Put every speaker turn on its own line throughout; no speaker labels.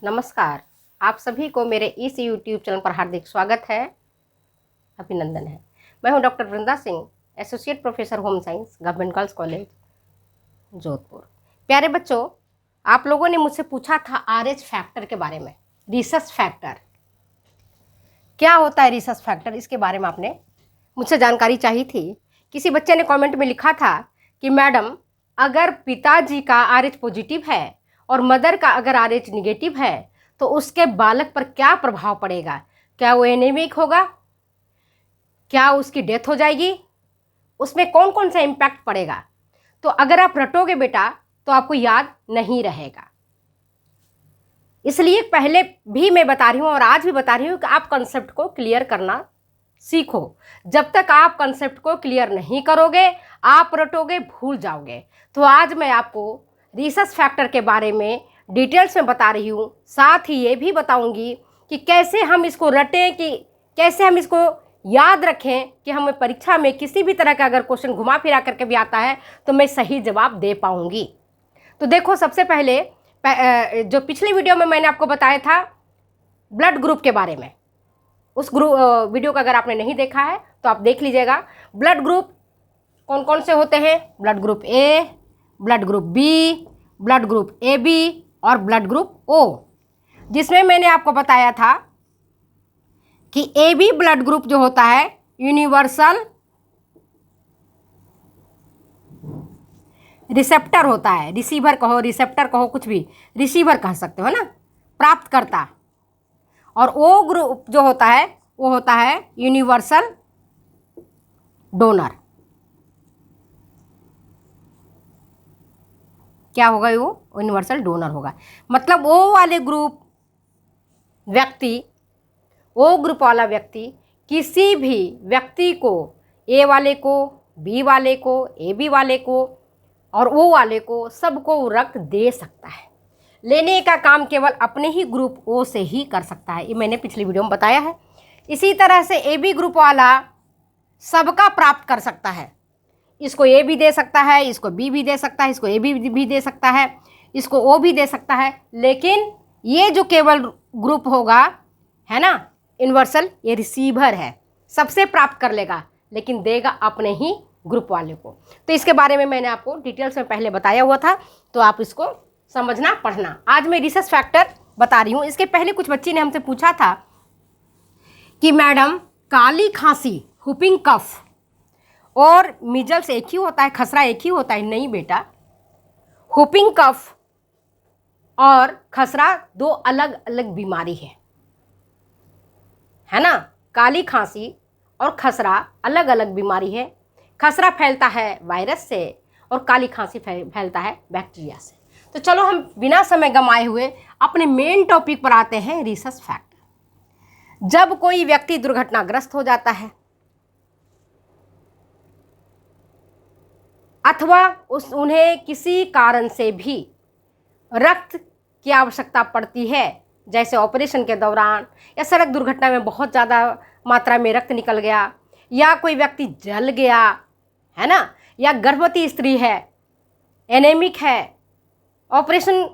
नमस्कार। आप सभी को मेरे इस यूट्यूब चैनल पर हार्दिक स्वागत है, अभिनंदन है। मैं हूं doctor Vrinda Singh, associate professor home science, government girls college, Jodhpur. प्यारे बच्चों, आप लोगों ने मुझसे पूछा था आरएच फैक्टर के बारे में। रिसस फैक्टर क्या होता है? रिसस फैक्टर, इसके बारे में आपने मुझसे जानकारी चाहिए थी। किसी बच्चे ने कमेंट में लिखा था कि मैडम, अगर पिताजी का आरएच पॉजिटिव है और मदर का अगर आरएच निगेटिव है तो उसके बालक पर क्या प्रभाव पड़ेगा? क्या वो एनीमिक होगा? क्या उसकी डेथ हो जाएगी? उसमें कौन कौन सा इम्पैक्ट पड़ेगा? तो अगर आप रटोगे बेटा तो आपको याद नहीं रहेगा। इसलिए पहले भी मैं बता रही हूँ और आज भी बता रही हूँ कि आप कंसेप्ट को क्लियर करना सीखो। जब तक आप कंसेप्ट को क्लियर नहीं करोगे, आप रटोगे, भूल जाओगे। तो आज मैं आपको रिसस फैक्टर के बारे में डिटेल्स में बता रही हूँ। साथ ही ये भी बताऊंगी कि कैसे हम इसको रटें, कि कैसे हम इसको याद रखें कि हमें परीक्षा में किसी भी तरह का अगर क्वेश्चन घुमा फिरा करके भी आता है तो मैं सही जवाब दे पाऊंगी। तो देखो, सबसे पहले जो पिछली वीडियो में मैंने आपको बताया था ब्लड ग्रुप के बारे में, उस वीडियो को अगर आपने नहीं देखा है तो आप देख लीजिएगा। ब्लड ग्रुप कौन कौन से होते हैं? Blood group A, blood group B, blood group A B और ब्लड ग्रुप ओ। जिसमें मैंने आपको बताया था कि ए बी ब्लड ग्रुप जो होता है यूनिवर्सल रिसेप्टर होता है। रिसीवर कहो, रिसेप्टर कहो, कुछ भी, रिसीवर कह सकते हो ना, प्राप्तकर्ता। और ओ ग्रुप जो होता है वो होता है यूनिवर्सल डोनर। क्या होगा? वो यूनिवर्सल डोनर होगा। मतलब ओ वाले ग्रुप व्यक्ति, ओ ग्रुप वाला व्यक्ति किसी भी व्यक्ति को, ए वाले को, बी वाले को, ए बी वाले को और ओ वाले को, सबको रक्त दे सकता है। लेने का काम केवल अपने ही ग्रुप ओ से ही कर सकता है। ये मैंने पिछली वीडियो में बताया है। इसी तरह से ए बी ग्रुप वाला सबका प्राप्त कर सकता है। इसको ए भी दे सकता है, इसको बी भी दे सकता है, इसको ए भी दे सकता है, इसको ओ भी दे सकता है। लेकिन ये जो केवल ग्रुप होगा, है ना, यूनिवर्सल, ये रिसीवर है, सबसे प्राप्त कर लेगा लेकिन देगा अपने ही ग्रुप वाले को। तो इसके बारे में मैंने आपको डिटेल्स में पहले बताया हुआ था, तो आप इसको समझना, पढ़ना। आज मैं रिसस फैक्टर बता रही हूँ। इसके पहले कुछ बच्ची ने हमसे पूछा था कि मैडम, काली खांसी, हुपिंग कफ और मीजल्स एक ही होता है, खसरा एक ही होता है? नहीं बेटा, हुपिंग कफ और खसरा दो अलग अलग बीमारी है ना। काली खांसी और खसरा अलग अलग बीमारी है। खसरा फैलता है वायरस से और काली खांसी फैलता है बैक्टीरिया से। तो चलो हम बिना समय गंवाए हुए अपने मेन टॉपिक पर आते हैं, रिसस फैक्टर। जब कोई व्यक्ति दुर्घटनाग्रस्त हो जाता है अथवा उन्हें किसी कारण से भी रक्त की आवश्यकता पड़ती है, जैसे ऑपरेशन के दौरान या सड़क दुर्घटना में बहुत ज़्यादा मात्रा में रक्त निकल गया, या कोई व्यक्ति जल गया, है ना, या गर्भवती स्त्री है, एनेमिक है, ऑपरेशन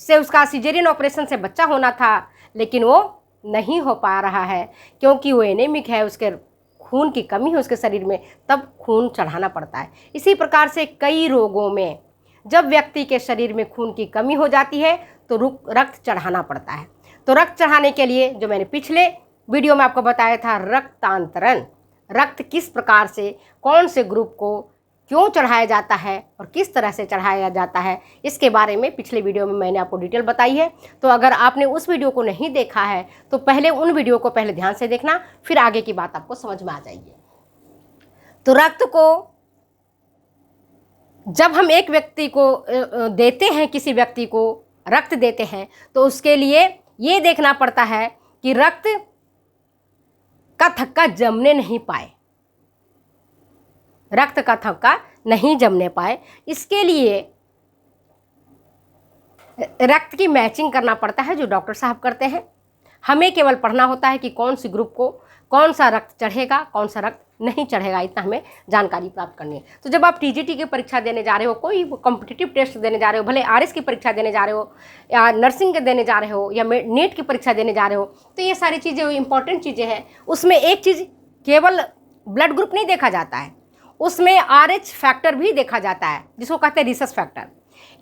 से उसका सिजेरियन ऑपरेशन से बच्चा होना था लेकिन वो नहीं हो पा रहा है क्योंकि वो एनेमिक है, उसके खून की कमी है उसके शरीर में, तब खून चढ़ाना पड़ता है। इसी प्रकार से कई रोगों में जब व्यक्ति के शरीर में खून की कमी हो जाती है तो रक्त चढ़ाना पड़ता है। तो रक्त चढ़ाने के लिए, जो मैंने पिछले वीडियो में आपको बताया था, रक्तांतरण, रक्त किस प्रकार से, कौन से ग्रुप को क्यों चढ़ाया जाता है और किस तरह से चढ़ाया जाता है, इसके बारे में पिछले वीडियो में मैंने आपको डिटेल बताई है। तो अगर आपने उस वीडियो को नहीं देखा है तो पहले उन वीडियो को पहले ध्यान से देखना, फिर आगे की बात आपको समझ में आ जाएगी। तो रक्त को जब हम एक व्यक्ति को देते हैं, किसी व्यक्ति को रक्त देते हैं, तो उसके लिए ये देखना पड़ता है कि रक्त का थक्का जमने नहीं पाए, रक्त का थक्का नहीं जमने पाए। इसके लिए रक्त की मैचिंग करना पड़ता है, जो डॉक्टर साहब करते हैं। हमें केवल पढ़ना होता है कि कौन सी ग्रुप को कौन सा रक्त चढ़ेगा, कौन सा रक्त नहीं चढ़ेगा, इतना हमें जानकारी प्राप्त करनी है। तो जब आप टीजीटी की परीक्षा देने जा रहे हो, कोई कॉम्पिटिटिव टेस्ट देने जा रहे हो, भले आरएस की परीक्षा देने जा रहे हो या नर्सिंग के देने जा रहे हो या नेट की परीक्षा देने जा रहे हो, तो ये सारी चीज़ें इंपॉर्टेंट चीज़ें हैं। उसमें एक चीज़ केवल ब्लड ग्रुप नहीं देखा जाता है, उसमें RH फैक्टर भी देखा जाता है, जिसको कहते हैं रिसर्च फैक्टर।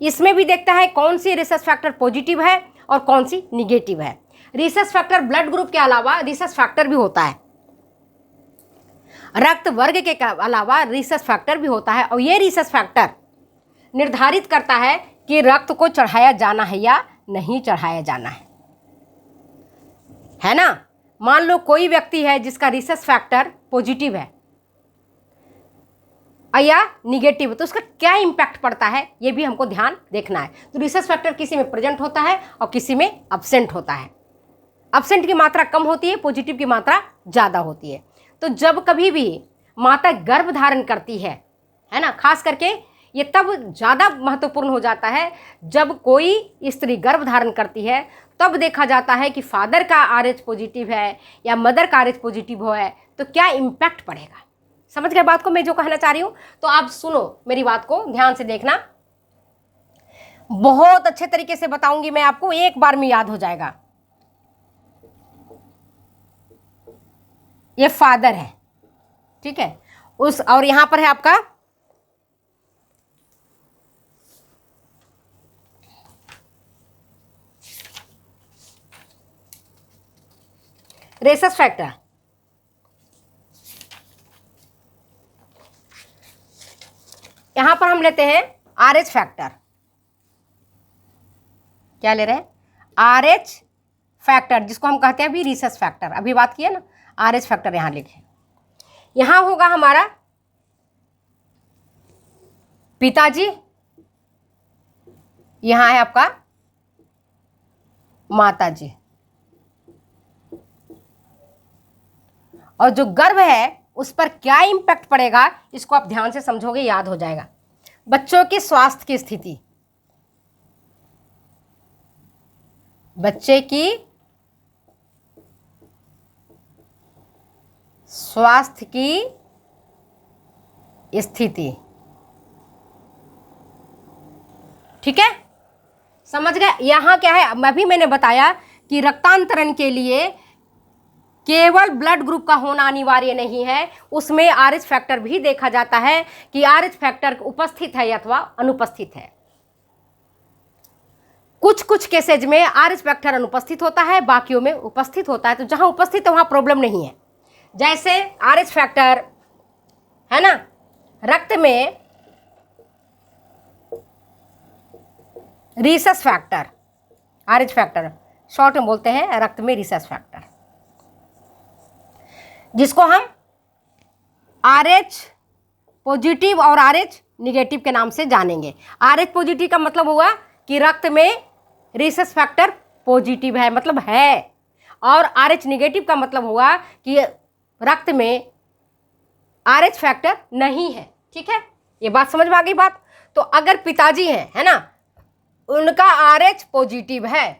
इसमें भी देखता है कौन सी रिसर्च फैक्टर पॉजिटिव है और कौन सी निगेटिव है। रिसर्च फैक्टर ब्लड ग्रुप के अलावा रिसर्च फैक्टर भी होता है, रक्त वर्ग के अलावा रिसर्च फैक्टर भी होता है, और ये रिसर्च फैक्टर निर्धारित करता है कि रक्त को चढ़ाया जाना है या नहीं चढ़ाया जाना है ना। मान लो कोई व्यक्ति है जिसका रिसर्च फैक्टर पॉजिटिव है या निगेटिव, तो उसका क्या इम्पैक्ट पड़ता है ये भी हमको ध्यान देखना है। तो रिसर्च फैक्टर किसी में प्रेजेंट होता है और किसी में अब्सेंट होता है। अब्सेंट की मात्रा कम होती है, पॉजिटिव की मात्रा ज़्यादा होती है। तो जब कभी भी माता गर्भ धारण करती है ना, खास करके ये तब ज़्यादा महत्वपूर्ण हो जाता है जब कोई स्त्री गर्भ धारण करती है, तब देखा जाता है कि फादर का RH पॉजिटिव है या मदर का RH पॉजिटिव हो है, तो क्या इम्पैक्ट पड़ेगा। समझ गए बात को मैं जो कहना चाह रही हूँ। तो आप सुनो, मेरी बात को ध्यान से देखना, बहुत अच्छे तरीके से बताऊंगी मैं आपको, एक बार में याद हो जाएगा। ये फादर है, ठीक है, उस और यहां पर है आपका रेसस फैक्टर। यहां पर हम लेते हैं RH फैक्टर। क्या ले रहे हैं? RH फैक्टर, जिसको हम कहते हैं अभी रिसर्च फैक्टर, अभी बात किया ना, RH फैक्टर यहां लिखे। यहां होगा हमारा पिताजी, यहां है आपका माताजी, और जो गर्भ है उस पर क्या इम्पैक्ट पड़ेगा इसको आप ध्यान से समझोगे, याद हो जाएगा। बच्चों की स्वास्थ्य की स्थिति, बच्चे की स्वास्थ्य की स्थिति, ठीक है, समझ गए। यहां क्या है, अभी मैंने बताया कि रक्तांतरण के लिए केवल ब्लड ग्रुप का होना अनिवार्य नहीं है, उसमें RH फैक्टर भी देखा जाता है कि RH फैक्टर उपस्थित है अथवा अनुपस्थित है। कुछ कुछ केसेज में RH फैक्टर अनुपस्थित होता है, बाकियों में उपस्थित होता है। तो जहां उपस्थित है वहां प्रॉब्लम नहीं है। जैसे RH फैक्टर है ना, रक्त में rhesus factor, RH factor short में बोलते हैं रक्त में रिसस फैक्टर, जिसको हम RH पॉजिटिव और RH निगेटिव के नाम से जानेंगे। RH पॉजिटिव का मतलब हुआ कि रक्त में रिसस फैक्टर पॉजिटिव है, मतलब है, और RH निगेटिव का मतलब हुआ कि रक्त में RH फैक्टर नहीं है। ठीक है, ये बात समझ में आ गई बात। तो अगर पिताजी हैं, है ना, उनका RH पॉजिटिव है,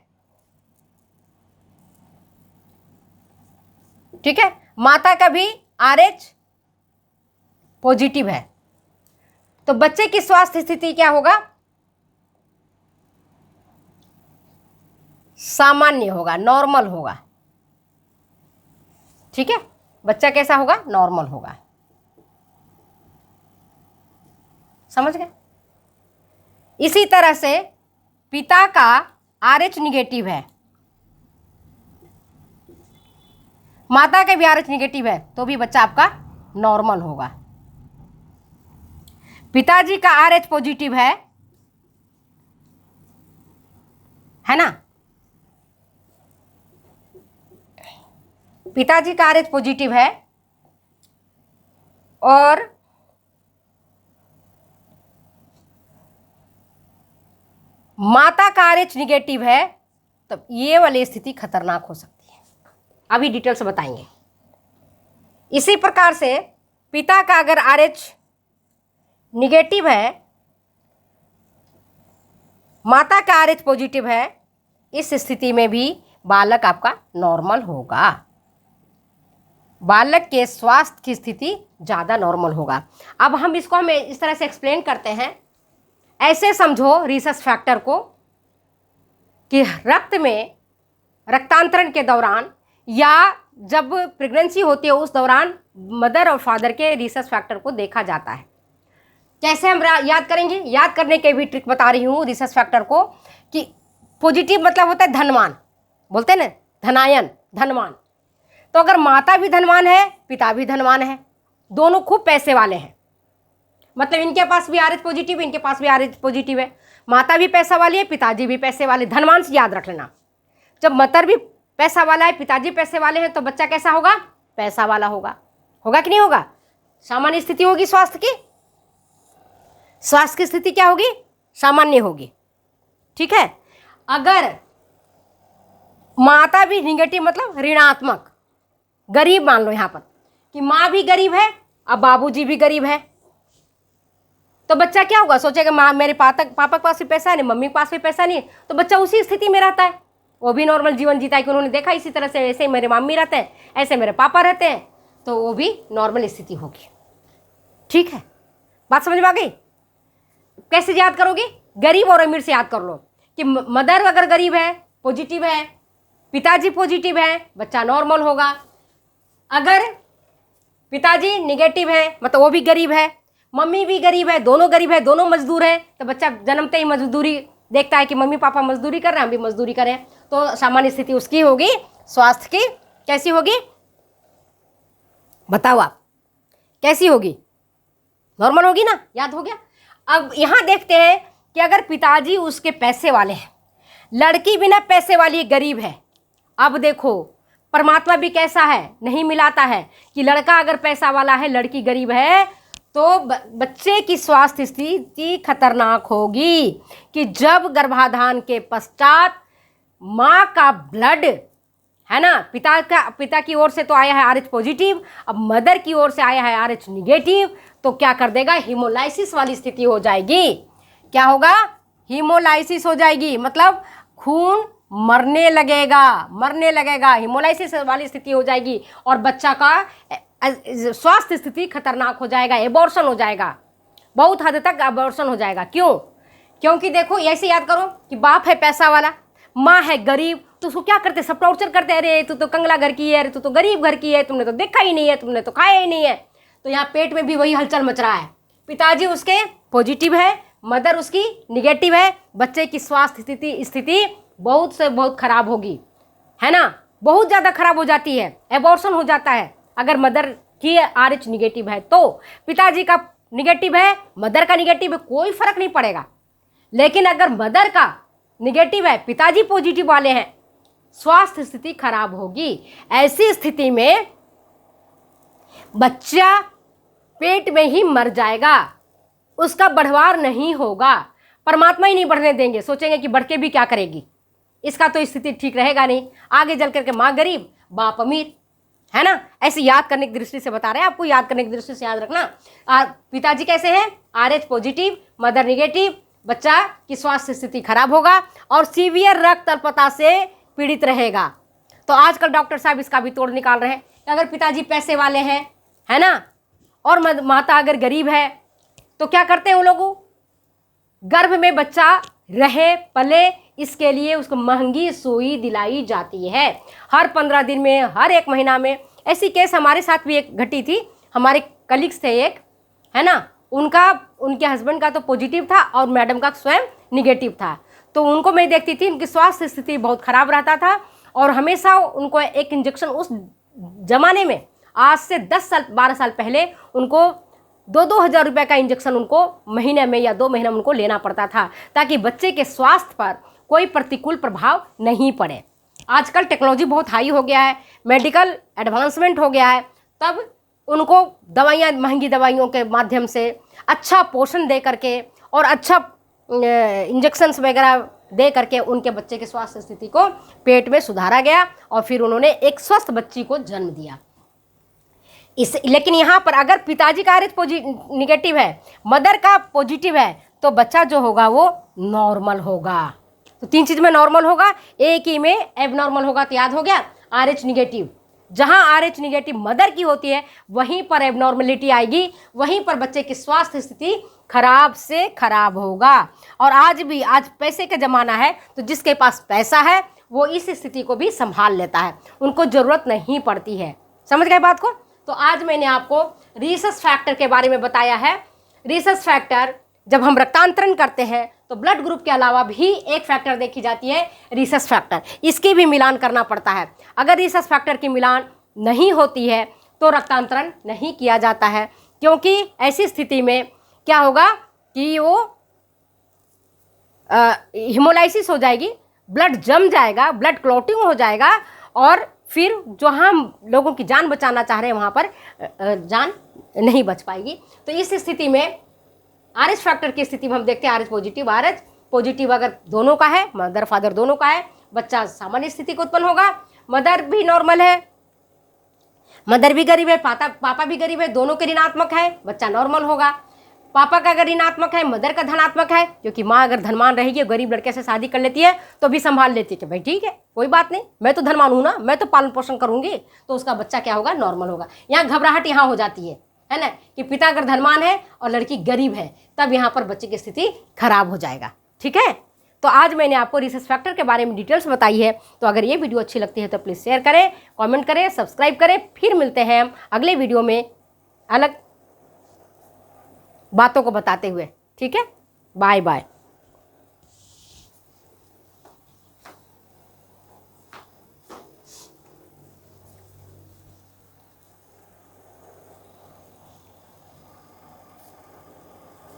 ठीक है, माता का भी RH पॉजिटिव है, तो बच्चे की स्वास्थ्य स्थिति क्या होगा? सामान्य होगा, नॉर्मल होगा। ठीक है, बच्चा कैसा होगा? नॉर्मल होगा। समझ गए? इसी तरह से पिता का RH निगेटिव है, माता का भी RH निगेटिव है, तो भी बच्चा आपका नॉर्मल होगा। पिताजी का RH पॉजिटिव है ना, पिताजी का RH पॉजिटिव है और माता का RH निगेटिव है, तब ये वाली स्थिति खतरनाक हो सकती है। अभी डिटेल से बताएंगे। इसी प्रकार से पिता का अगर RH निगेटिव है, माता का RH पॉजिटिव है, इस स्थिति में भी बालक आपका नॉर्मल होगा। बालक के स्वास्थ्य की स्थिति ज़्यादा नॉर्मल होगा। अब हम इसको हम इस तरह से एक्सप्लेन करते हैं, ऐसे समझो रिसस फैक्टर को कि रक्त में रक्तांतरण के दौरान या जब प्रेगनेंसी होती है उस दौरान मदर और फादर के रिसस फैक्टर को देखा जाता है। कैसे हम याद करेंगे? याद करने के भी ट्रिक बता रही हूँ रिसस फैक्टर को कि पॉजिटिव मतलब होता है धनवान, बोलते हैं ना, धनायन, धनवान। तो अगर माता भी धनवान है, पिता भी धनवान है, दोनों खूब पैसे वाले हैं, मतलब इनके पास भी RH पॉजिटिव, इनके पास भी RH पॉजिटिव है, माता भी पैसा वाली है, पिताजी भी पैसे वाले, धनवान से याद रख लेना। जब मदर भी पैसा वाला है, पिताजी पैसे वाले हैं, तो बच्चा कैसा होगा? पैसा वाला होगा। होगा कि नहीं होगा? सामान्य स्थिति होगी स्वास्थ्य की, स्वास्थ्य की स्थिति क्या होगी? सामान्य होगी। ठीक है। अगर माता भी निगेटिव मतलब ऋणात्मक, गरीब मान लो यहाँ पर कि माँ भी गरीब है, अब बाबूजी भी गरीब है, तो बच्चा क्या होगा? सोचेगा माँ मेरे पापा के पास भी पैसा नहीं, मम्मी के पास भी पैसा नहीं, तो बच्चा उसी स्थिति में रहता है। वो भी नॉर्मल जीवन जीता है कि उन्होंने देखा इसी तरह से, ऐसे ही मेरे मम्मी रहते हैं, ऐसे मेरे पापा रहते हैं, तो वो भी नॉर्मल स्थिति होगी। ठीक है, बात समझ में आ गई? कैसे याद करोगे? गरीब और अमीर से याद कर लो कि मदर अगर गरीब है, पॉजिटिव है, पिताजी पॉजिटिव है, बच्चा नॉर्मल होगा। अगर पिताजी निगेटिव है मतलब वो भी गरीब है, मम्मी भी गरीब है, दोनों गरीब है, दोनों मजदूर है, तो बच्चा जन्मते ही मजदूरी देखता है कि मम्मी पापा मजदूरी कर रहे हैं, हम भी मजदूरी करें, तो सामान्य स्थिति उसकी होगी। स्वास्थ्य की कैसी होगी बताओ आप? कैसी होगी? नॉर्मल होगी ना? याद हो गया। अब यहाँ देखते हैं कि अगर पिताजी उसके पैसे वाले हैं, लड़की बिना पैसे वाली गरीब है। अब देखो परमात्मा भी कैसा है, नहीं मिलाता है कि लड़का अगर पैसा वाला है, लड़की गरीब है, तो बच्चे की स्वास्थ्य स्थिति खतरनाक होगी कि जब गर्भाधान के पश्चात माँ का ब्लड है ना, पिता की ओर से तो आया है RH पॉजिटिव, अब मदर की ओर से आया है RH निगेटिव, तो क्या कर देगा? हीमोलाइसिस वाली स्थिति हो जाएगी। क्या होगा? हीमोलाइसिस हो जाएगी, मतलब खून मरने लगेगा, हीमोलाइसिस वाली स्थिति हो जाएगी और बच्चा का स्वास्थ्य स्थिति खतरनाक हो जाएगा, एबॉर्शन हो जाएगा, बहुत हद तक एबॉर्शन हो जाएगा। क्यों? क्योंकि देखो ऐसे याद करो कि बाप है पैसा वाला, माँ है गरीब, तो उसको क्या करते? सब टॉर्चर करते हैं, अरे तू तो कंगला घर की है, अरे तू तो गरीब घर की है, तुमने तो देखा ही नहीं है, तुमने तो खाया ही नहीं है। तो यहाँ पेट में भी वही हलचल मच रहा है। पिताजी उसके पॉजिटिव है, मदर उसकी निगेटिव है, बच्चे की स्वास्थ्य स्थिति बहुत से बहुत खराब होगी, है ना, बहुत ज़्यादा खराब हो जाती है, एबॉर्शन हो जाता है। अगर मदर की RH निगेटिव है तो पिताजी का निगेटिव है, मदर का निगेटिव है, कोई फर्क नहीं पड़ेगा। लेकिन अगर मदर का निगेटिव है, पिताजी पॉजिटिव वाले हैं, स्वास्थ्य स्थिति खराब होगी। ऐसी स्थिति में बच्चा पेट में ही मर जाएगा, उसका बढ़वार नहीं होगा, परमात्मा ही नहीं बढ़ने देंगे, सोचेंगे कि बढ़ के भी क्या करेगी, इसका तो स्थिति ठीक रहेगा नहीं, आगे चल करके माँ गरीब बाप अमीर, है ना। ऐसे याद करने की दृष्टि से बता रहे हैं आपको, याद करने की दृष्टि से याद रखना। पिताजी कैसे हैं? RH पॉजिटिव, मदर निगेटिव, बच्चा की स्वास्थ्य स्थिति खराब होगा और सीवियर रक्त अल्पता से पीड़ित रहेगा। तो आजकल डॉक्टर साहब इसका भी तोड़ निकाल रहे हैं कि अगर पिताजी पैसे वाले हैं, है ना, और माता अगर गरीब है, तो क्या करते हैं वो लोग? गर्भ में बच्चा रहे पले, इसके लिए उसको महंगी सुई दिलाई जाती है, हर 15 दिन में, हर 1 महीना में। ऐसी केस हमारे साथ भी एक घटी थी, हमारे कलीग्स थे एक, है ना, उनके हस्बैंड का तो पॉजिटिव था और मैडम का स्वयं निगेटिव था। तो उनको मैं देखती थी, उनकी स्वास्थ्य स्थिति बहुत खराब रहता था और हमेशा उनको एक इंजेक्शन, उस जमाने में आज से 10 साल 12 साल पहले उनको 2-2 हज़ार रुपये का इंजेक्शन उनको महीने में या 2 महीने में उनको लेना पड़ता था, ताकि बच्चे के स्वास्थ्य पर कोई प्रतिकूल प्रभाव नहीं पड़े। आजकल टेक्नोलॉजी बहुत हाई हो गया है, मेडिकल एडवांसमेंट हो गया है, तब उनको दवाइयाँ, महंगी दवाइयों के माध्यम से अच्छा पोषण दे करके और अच्छा इंजेक्शन्स वगैरह दे करके उनके बच्चे के स्वास्थ्य स्थिति को पेट में सुधारा गया और फिर उन्होंने एक स्वस्थ बच्ची को जन्म दिया। लेकिन यहाँ पर अगर पिताजी का RH निगेटिव है, मदर का पॉजिटिव है, तो बच्चा जो होगा वो नॉर्मल होगा। तो 3 चीज़ में नॉर्मल होगा, एक ही में एबनॉर्मल होगा। तो याद हो गया, RH निगेटिव जहां RH निगेटिव मदर की होती है वहीं पर एबनॉर्मलिटी आएगी, वहीं पर बच्चे की स्वास्थ्य स्थिति खराब से खराब होगा। और आज पैसे का ज़माना है, तो जिसके पास पैसा है वो इस स्थिति को भी संभाल लेता है, उनको ज़रूरत नहीं पड़ती है। समझ गए बात को? तो आज मैंने आपको रीसस फैक्टर के बारे में बताया है। रीसस फैक्टर, जब हम रक्तांतरण करते हैं तो ब्लड ग्रुप के अलावा भी एक फैक्टर देखी जाती है, रीसस फैक्टर। इसकी भी मिलान करना पड़ता है। अगर रीसस फैक्टर की मिलान नहीं होती है तो रक्तांतरण नहीं किया जाता है, क्योंकि ऐसी स्थिति में क्या होगा कि वो हिमोलाइसिस हो जाएगी, ब्लड जम जाएगा, ब्लड क्लॉटिंग हो जाएगा, और फिर जो हम लोगों की जान बचाना चाह रहे हैं वहाँ पर जान नहीं बच पाएगी। तो इस स्थिति में RH फैक्टर की स्थिति में हम देखते हैं RH पॉजिटिव अगर दोनों का है, मदर फादर दोनों का है, बच्चा सामान्य स्थिति को उत्पन्न होगा। मदर भी नॉर्मल है, मदर भी गरीब है, पापा भी गरीब है, दोनों के ऋणात्मक है, बच्चा नॉर्मल होगा। पापा का अगर ऋणात्मक है, मदर का धनात्मक है, क्योंकि माँ अगर धनवान रहेगी, गरीब लड़के से शादी कर लेती है तो भी संभाल लेती है कि भाई ठीक है कोई बात नहीं, मैं तो धनवान हूँ ना, मैं तो पालन पोषण करूंगी, तो उसका बच्चा क्या होगा, नॉर्मल होगा। यहाँ घबराहट यहाँ हो जाती है ना, कि पिता अगर धनवान है और लड़की गरीब है, तब यहाँ पर बच्चे की स्थिति खराब हो जाएगा। ठीक है, तो आज मैंने आपको रीसस फैक्टर के बारे में डिटेल्स बताई है। तो अगर ये वीडियो अच्छी लगती है तो प्लीज़ शेयर करें, कमेंट करें, सब्सक्राइब करें। फिर मिलते हैं हम अगले वीडियो में अलग बातों को बताते हुए। ठीक है, बाय बाय।